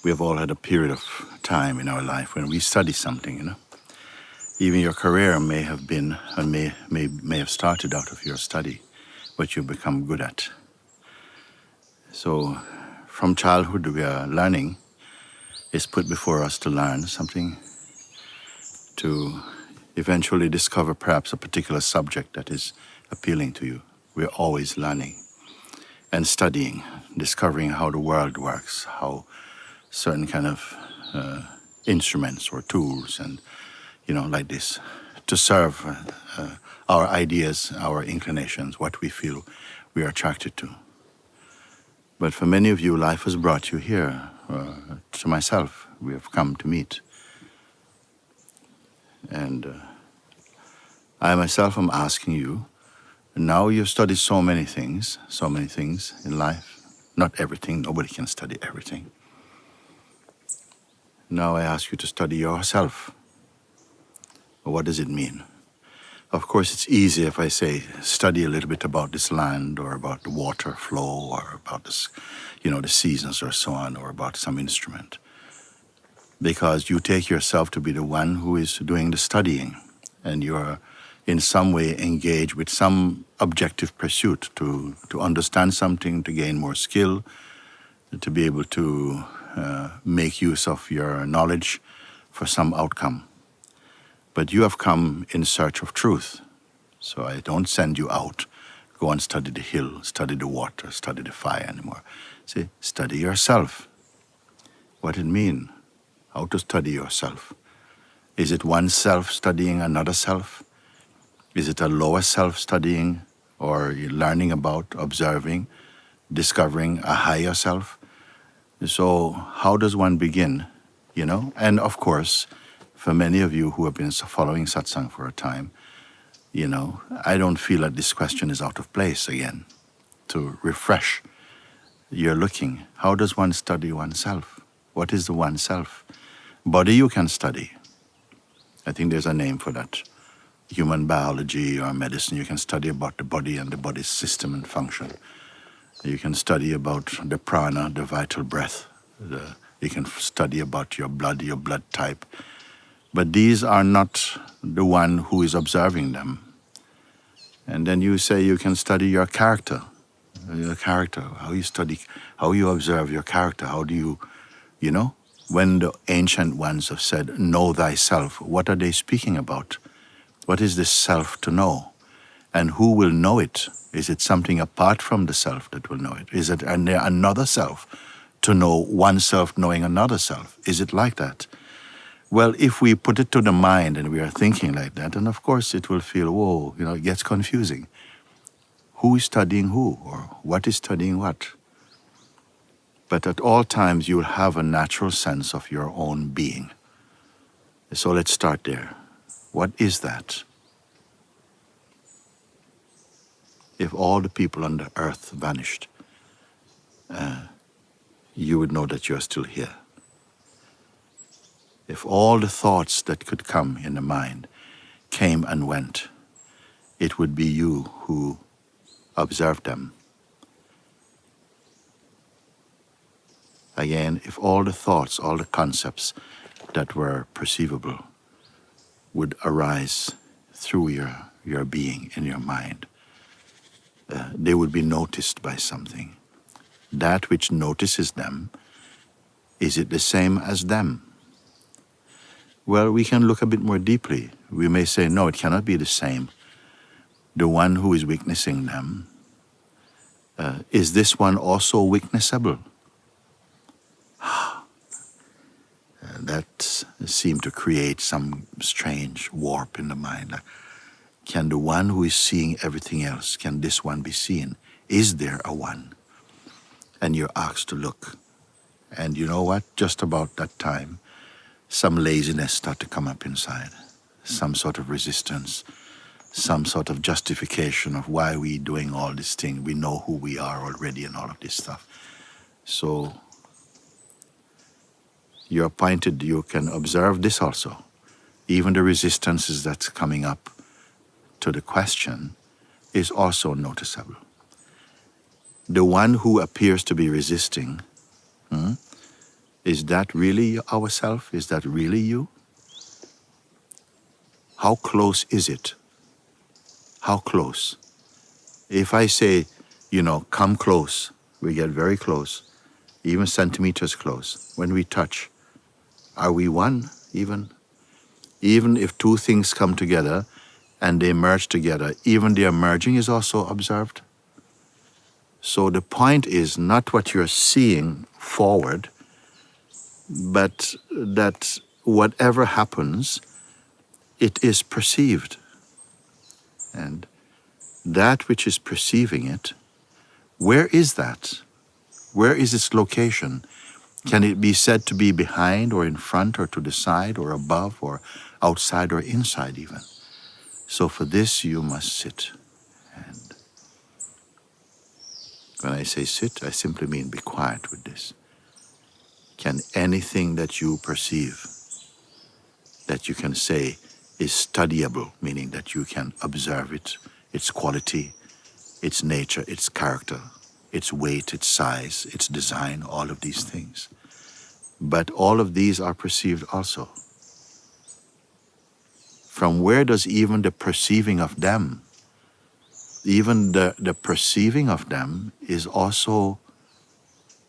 We have all had a period of time in our life when we study something, Even your career may have been, and may have started out of your study, what you become good at. So from childhood, we are learning. It's put before us to learn something, to eventually discover perhaps a particular subject that is appealing to you. We're always learning and studying, discovering how the world works, how certain kind of instruments or tools and, like this, to serve our ideas, our inclinations, what we feel we are attracted to. But for many of you, life has brought you here, to myself. We have come to meet. And I myself am asking you, now you've studied so many things in life. Not everything, nobody can study everything. Now I ask you to study yourself. What does it mean? Of course, it's easy if I say, study a little bit about this land or about the water flow or about this, the seasons or so on, or about some instrument. Because you take yourself to be the one who is doing the studying, and you're in some way engaged with some objective pursuit to understand something, to gain more skill, to be able to make use of your knowledge for some outcome. But you have come in search of truth. So I don't send you out, go and study the hill, study the water, study the fire anymore. Say, study yourself. What it mean? How to study yourself? Is it one self studying another self? Is it a lower self studying or learning about, observing, discovering a higher self? So how does one begin, And of course, for many of you who have been following Satsang for a time, I don't feel that this question is out of place again. To refresh your looking, how does one study oneself? What is the oneself? Body you can study. I think there's a name for that. Human biology or medicine, you can study about the body and the body's system and function. You can study about the prana, the vital breath. You can study about your blood type. But these are not the one who is observing them. And then you say you can study your character, how you observe your character, how do you, when the ancient ones have said, know thyself, what are they speaking about? What is this self to know? And who will know it? Is it something apart from the self that will know it? Is it another self to know oneself knowing another self? Is it like that? Well, if we put it to the mind and we are thinking like that, then of course it will feel, whoa, it gets confusing. Who is studying who, or what is studying what? But at all times you will have a natural sense of your own being. So let's start there. What is that? If all the people on the earth vanished, you would know that you are still here. If all the thoughts that could come in the mind came and went, it would be you who observed them. Again, if all the thoughts, all the concepts that were perceivable would arise through your being in your mind, they would be noticed by something. That which notices them, is it the same as them? Well, we can look a bit more deeply. We may say, no, it cannot be the same. The one who is witnessing them, is this one also witnessable? That seemed to create some strange warp in the mind. Like, can the one who is seeing everything else, can this one be seen? Is there a one? And you're asked to look. And you know what? Just about that time, some laziness started to come up inside. Some sort of resistance, some sort of justification of why we doing all this thing. We know who we are already and all of this stuff. So you're appointed, you can observe this also. Even the resistances that's coming up to the question is also noticeable. The one who appears to be resisting Is that really ourself? Is that really you? How close is it? How close? If I say, come close, we get very close, even centimeters close. When we touch, are we one even? Even if two things come together and they merge together, even their merging is also observed. So the point is not what you're seeing forward, but that whatever happens, it is perceived. And that which is perceiving it, where is that? Where is its location? Can it be said to be behind or in front or to the side or above or outside or inside even? So for this you must sit. And when I say sit, I simply mean be quiet with this. Can anything that you perceive, that you can say is studyable, meaning that you can observe it, its quality, its nature, its character, its weight, its size, its design, all of these things. But all of these are perceived also. From where does even the perceiving of them, even the perceiving of them is also,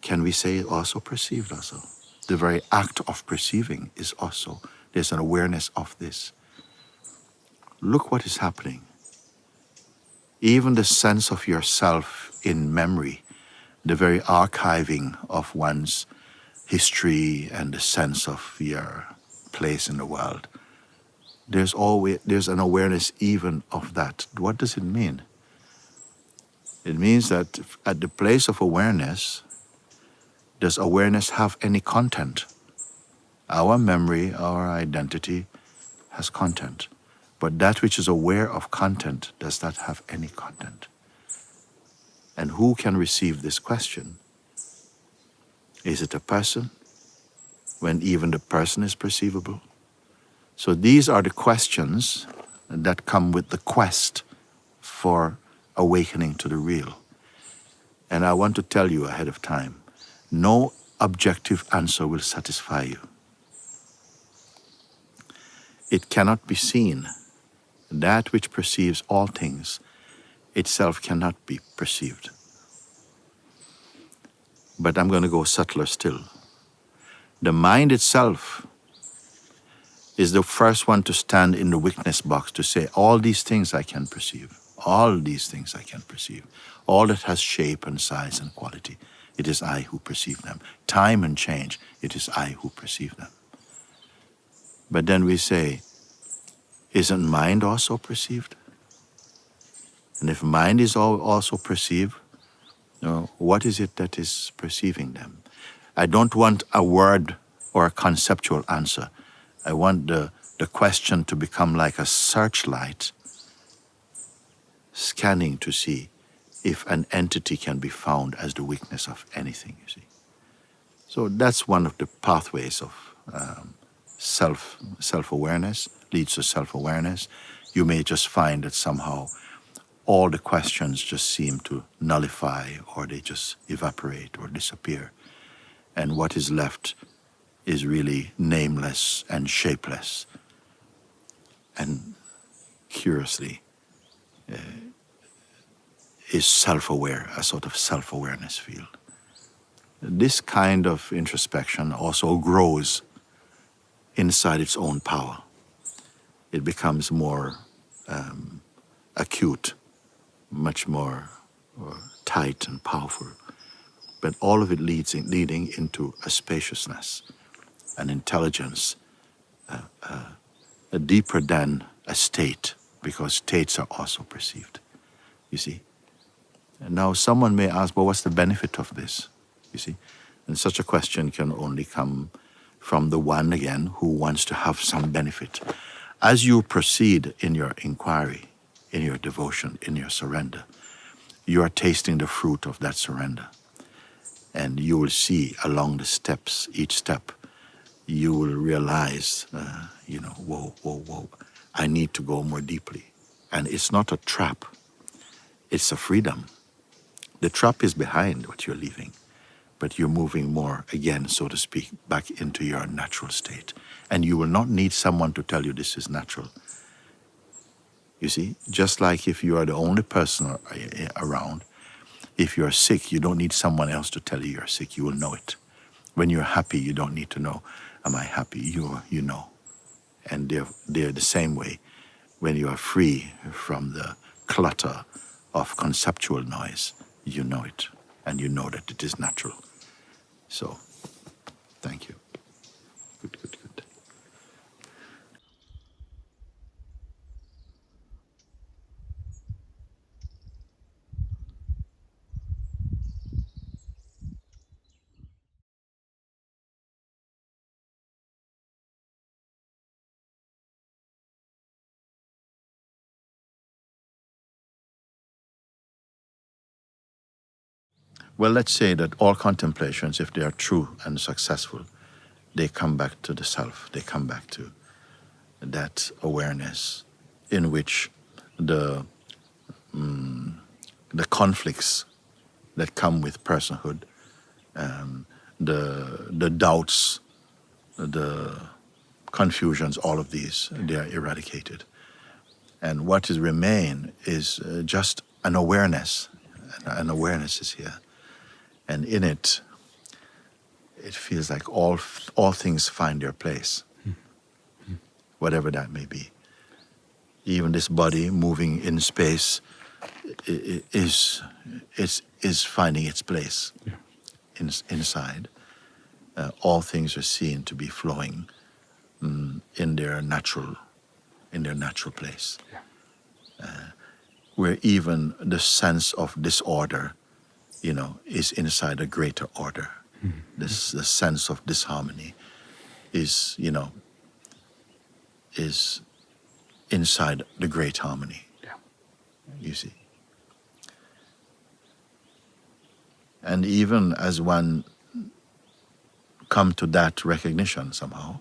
can we say also perceived also? The very act of perceiving is also, there's an awareness of this. Look what is happening. Even the sense of yourself in memory, the very archiving of one's history and the sense of your place in the world, there's an awareness even of that. What does it mean? It means that at the place of awareness, does awareness have any content? Our memory, our identity has content. But that which is aware of content, does that have any content? And who can receive this question? Is it a person? When even the person is perceivable? So these are the questions that come with the quest for awakening to the real. And I want to tell you ahead of time, no objective answer will satisfy you. It cannot be seen. That which perceives all things itself cannot be perceived. But I'm going to go subtler still. The mind itself is the first one to stand in the witness box to say, all these things I can perceive. All these things I can perceive. All that has shape and size and quality, it is I who perceive them. Time and change, it is I who perceive them. But then we say, isn't mind also perceived? And if mind is also perceived, what is it that is perceiving them? I don't want a word or a conceptual answer. I want the question to become like a searchlight, scanning to see if an entity can be found as the weakness of anything, you see. So that's one of the pathways of self-awareness, leads to self-awareness. You may just find that somehow all the questions just seem to nullify, or they just evaporate or disappear. And what is left is really nameless and shapeless. And curiously, is self-aware, a sort of self-awareness field. This kind of introspection also grows inside its own power. It becomes more acute, much more tight and powerful. But all of it leading into a spaciousness, an intelligence, a deeper than a state, because states are also perceived, you see. And now someone may ask, well, what's the benefit of this, you see? And such a question can only come from the one, again, who wants to have some benefit. As you proceed in your inquiry, in your devotion, in your surrender, you are tasting the fruit of that surrender. And you will see along the steps, each step, you will realize, whoa, I need to go more deeply. And it's not a trap, it's a freedom. The trap is behind what you're leaving, but you're moving more again, so to speak, back into your natural state. And you will not need someone to tell you this is natural. You see, just like if you are the only person around, if you're sick, you don't need someone else to tell you you're sick. You will know it. When you're happy, you don't need to know, am I happy? You know. And they're the same way. When you are free from the clutter of conceptual noise, you know it. And you know that it is natural. So, thank you. Good, good, good. Well, let's say that all contemplations, if they are true and successful, they come back to the self. They come back to that awareness in which the conflicts that come with personhood, the doubts, the confusions, all of these, they are eradicated. And what is remain is just an awareness. An awareness is here. And in it, it feels like all things find their place, whatever that may be. Even this body moving in space is finding its place inside. All things are seen to be flowing in their natural place. Where even the sense of disorder, is inside a greater order. The sense of disharmony is inside the great harmony. You see. And even as one come to that recognition somehow,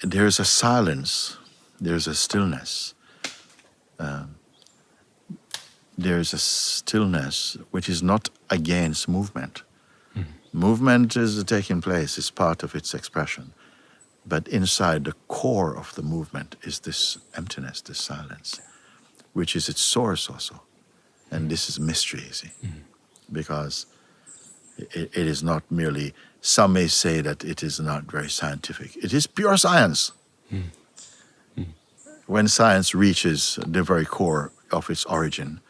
there is a silence, there's a stillness. There's a stillness which is not against movement. Movement is taking place, it's part of its expression. But inside the core of the movement is this emptiness, this silence, which is its source also. And this is mystery, you see, because it is not merely, some may say that it is not very scientific. It is pure science. When science reaches the very core of its origin,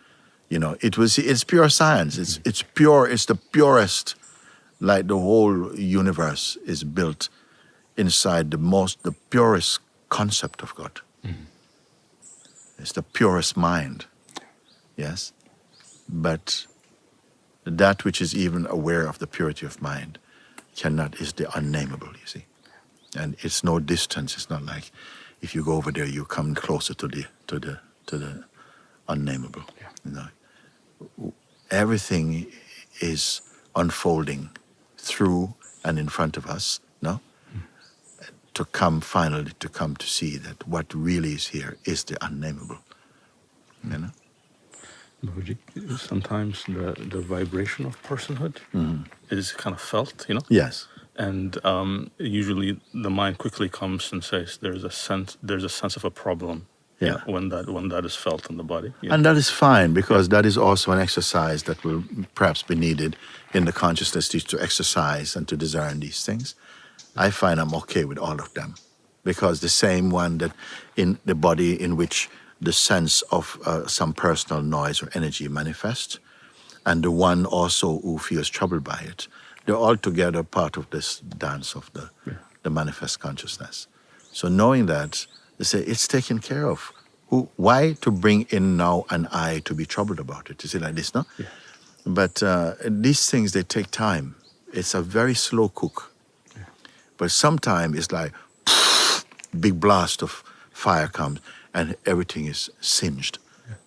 it's pure science. It's pure, it's the purest, like the whole universe is built inside the purest concept of God. It's the purest mind, yes? But that which is even aware of the purity of mind is the unnameable, you see. And it's no distance. It's not like if you go over there, you come closer to the unnameable. Everything is unfolding through and in front of us, to come to see that what really is here is the unnameable. Mooji, sometimes the vibration of personhood is kind of felt, Yes. And usually the mind quickly comes and says there's a sense of a problem. When that is felt in the body. And that is fine, because that is also an exercise that will perhaps be needed in the consciousness to exercise and to discern these things. I find I'm okay with all of them, because the same one that in the body in which the sense of some personal noise or energy manifests, and the one also who feels troubled by it, they're all together part of this dance of the manifest consciousness. So knowing that, they say it's taken care of. Why to bring in now an I to be troubled about it? Is it like this, no? Yeah. But these things, they take time. It's a very slow cook. Yeah. But sometimes it's like big blast of fire comes and everything is singed,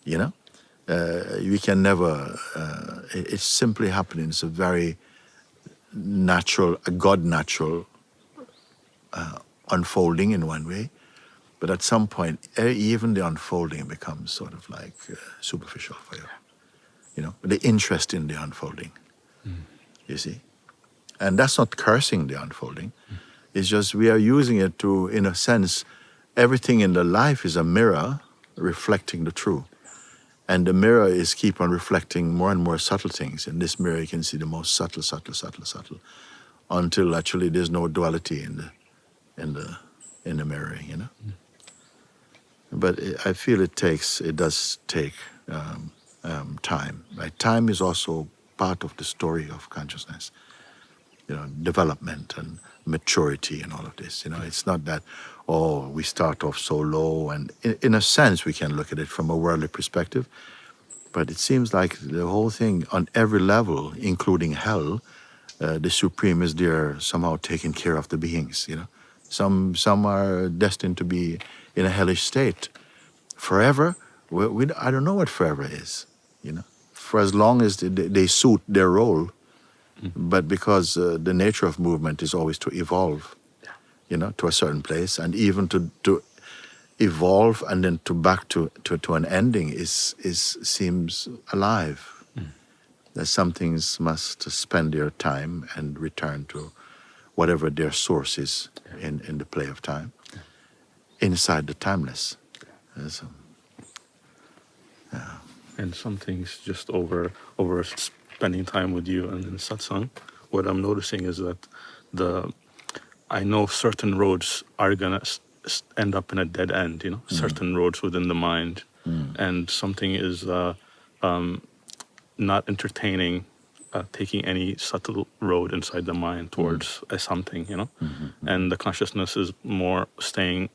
We can never, it's simply happening. It's a very natural, a God-natural unfolding in one way. But at some point, even the unfolding becomes sort of like superficial for you. the interest in the unfolding, you see. And that's not cursing the unfolding. It's just we are using it to, in a sense, everything in the life is a mirror reflecting the true. And the mirror is keep on reflecting more and more subtle things. In this mirror you can see the most subtle, until actually there's no duality in the mirroring, But I feel it does take time. Right? Time is also part of the story of consciousness. Development and maturity and all of this. It's not that, we start off so low, and in a sense we can look at it from a worldly perspective, but it seems like the whole thing on every level, including hell, the Supreme is there somehow taking care of the beings. Some are destined to be in a hellish state forever. I don't know what forever is. For as long as they suit their role. But because the nature of movement is always to evolve, to a certain place, and even to evolve and then back to an ending seems alive. That some things must spend their time and return to whatever their source is in the play of time, inside the timeless. So, And some things just over spending time with you and in satsang, what I'm noticing is that I know certain roads are gonna end up in a dead end. Certain roads within the mind, and something is not entertaining taking any subtle road inside the mind towards a something. And the consciousness is more staying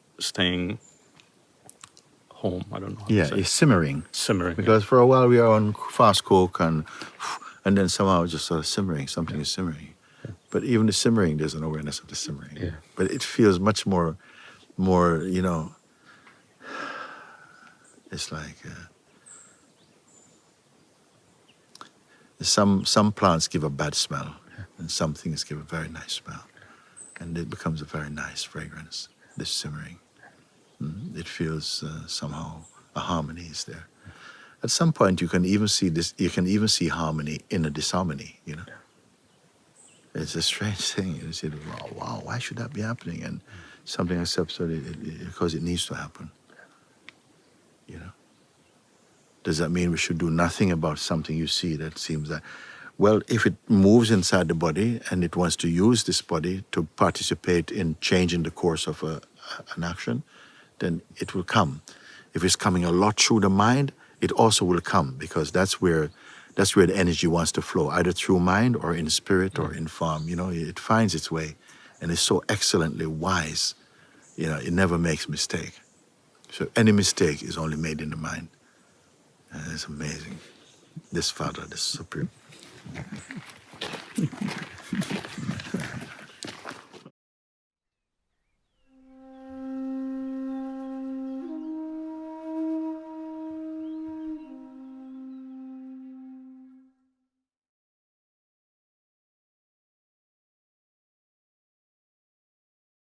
home. I don't know. It's simmering. Because Yeah. for a while we are on fast coke and then somehow just sort of simmering. Something is simmering. Yeah. But even the simmering, there's an awareness of the simmering. Yeah. But it feels much more. It's like some plants give a bad smell, and some things give a very nice smell, and it becomes a very nice fragrance. This simmering. It feels somehow a harmony is there. At some point, you can even see this. You can even see harmony in a disharmony. It's a strange thing. You see, wow, why should that be happening? And something accepts because it needs to happen. Does that mean we should do nothing about something you see that seems that? Well, if it moves inside the body and it wants to use this body to participate in changing the course of an action, then it will come. If it's coming a lot through the mind, it also will come, because that's where the energy wants to flow, either through mind or in spirit or in form. It finds its way, and it's so excellently wise. It never makes mistake. So any mistake is only made in the mind. And it's amazing. This Father, this Supreme.